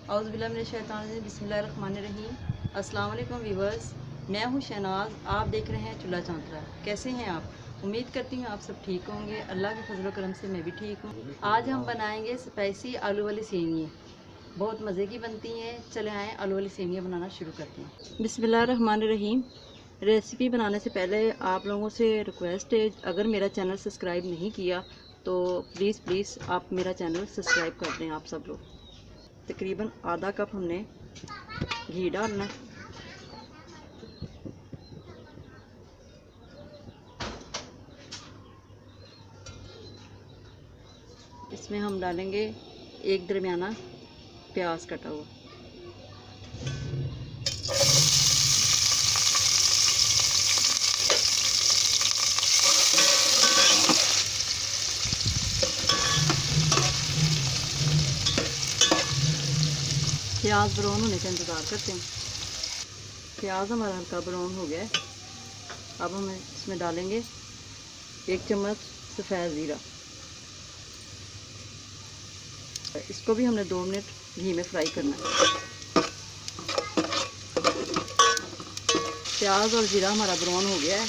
औज़ुबिल्लाहिमिनश्शैतानिर्रजीम बिस्मिल्लाहिर्रहमानिर्रहीम। अस्सलाम वालेकुम व्यूअर्स, मैं हूँ शहनाज। आप देख रहे हैं चूल्हा चौंतरा। कैसे हैं आप? उम्मीद करती हूँ आप सब ठीक होंगे। अल्लाह के फजल करम से मैं भी ठीक हूँ। आज हम बनाएंगे स्पाइसी आलू वाली सेवियाँ। बहुत मज़े की बनती हैं। चले आएँ आलू वाली सेवियाँ बनाना शुरू करते हैं। बिस्मिल्लाहिर्रहमानिर्रहीम। रेसिपी बनाने से पहले आप लोगों से रिक्वेस्ट है, अगर मेरा चैनल सब्सक्राइब नहीं किया तो प्लीज़ आप मेरा चैनल सब्सक्राइब कर दें। आप सब लोग तकरीबन आधा कप हमने घी डालना है। इसमें हम डालेंगे एक दरमियाना प्याज कटा हुआ। प्याज ब्राउन होने का इंतज़ार करते हैं। प्याज हमारा हल्का ब्राउन हो गया है। अब हम इसमें डालेंगे 1 चम्मच सफ़ेद ज़ीरा। इसको भी हमने 2 मिनट घी में फ्राई करना है। प्याज और ज़ीरा हमारा ब्राउन हो गया है।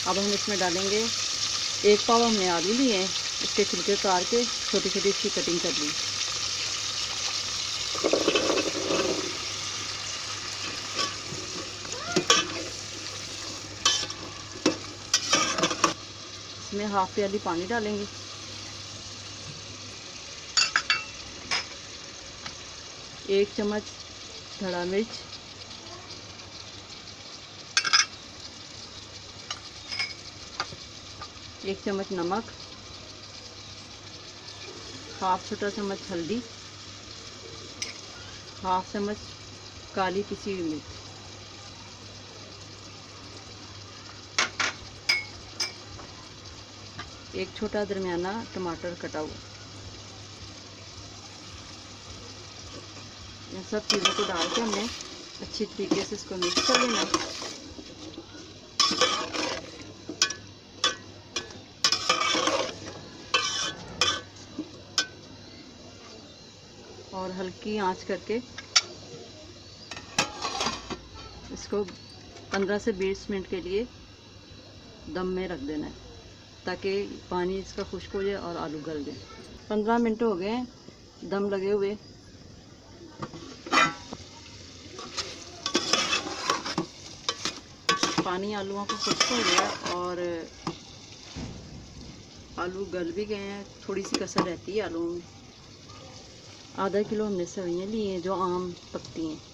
अब हम इसमें डालेंगे 1 पाव हमने आलू लिए हैं, इसके छिलके उतार के छोटी छोटी इसकी कटिंग कर ली। इसमें हाफ प्याली पानी डालेंगे। एक चम्मच धड़ा मिर्च, एक चम्मच नमक, हाफ छोटा चम्मच हल्दी, हाफ चम्मच काली पिसी हुई मिर्च, एक छोटा दरमियाना टमाटर कटा हुआ। इन सब चीज़ों को डाल के हमने अच्छी तरीके से इसको मिक्स कर लेना। और हल्की आंच करके इसको 15 से 20 मिनट के लिए दम में रख देना है, ताकि पानी इसका खुश्क हो जाए और आलू गल जाए। 15 मिनट हो गए दम लगे हुए। पानी आलूओं को खुश्क हो गया और आलू गल भी गए हैं। थोड़ी सी कसर रहती है आलूओं में। आधा किलो हमने सेवइयाँ ली हैं जो आम पकती हैं।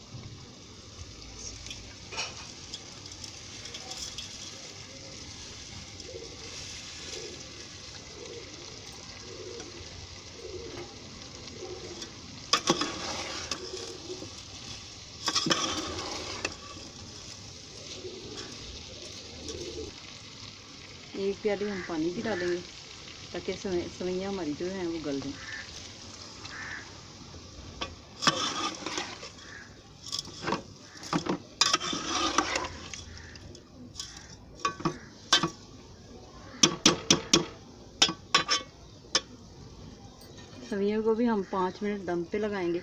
एक प्याली हम पानी की डालेंगे ताकि सेवइयाँ हमारी जो हैं वो गल जाएं। सेवइयों को भी हम 5 मिनट दम पे लगाएंगे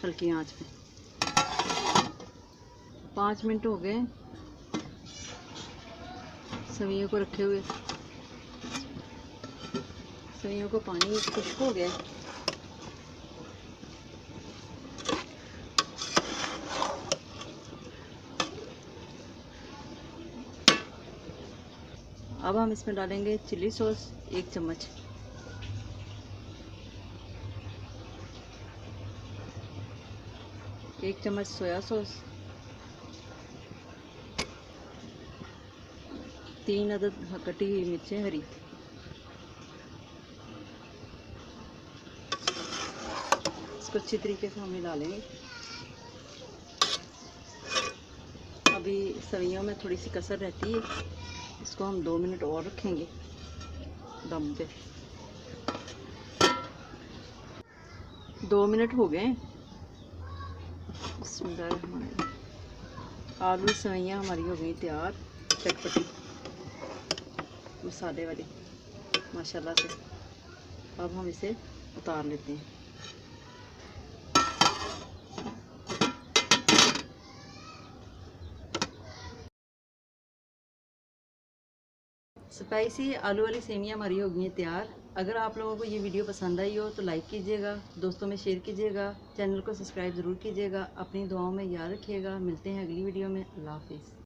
हल्की आंच पे। 5 मिनट हो गए सेवइयों को रखे हुए। सेवइयों को पानी खुश्क हो गया। अब हम इसमें डालेंगे चिली सॉस 1 चम्मच, एक चम्मच सोया सॉस, 3 अदद कटी हुई मिर्चें हरी, इसको अच्छी तरीके से हम मिला लेंगे। अभी सेवइयों में थोड़ी सी कसर रहती है, इसको हम 2 मिनट और रखेंगे दम पे। 2 मिनट हो गए। आलू सेवइयाँ हमारी हो गई तैयार, चटपटी मसाले वाली माशाल्लाह से। अब हम इसे उतार लेते हैं। स्पाइसी आलू वाली सेवियाँ हमारी हो गई हैं तैयार। अगर आप लोगों को ये वीडियो पसंद आई हो तो लाइक कीजिएगा, दोस्तों में शेयर कीजिएगा, चैनल को सब्सक्राइब ज़रूर कीजिएगा। अपनी दुआओं में याद रखिएगा। मिलते हैं अगली वीडियो में। अल्लाह हाफिज़।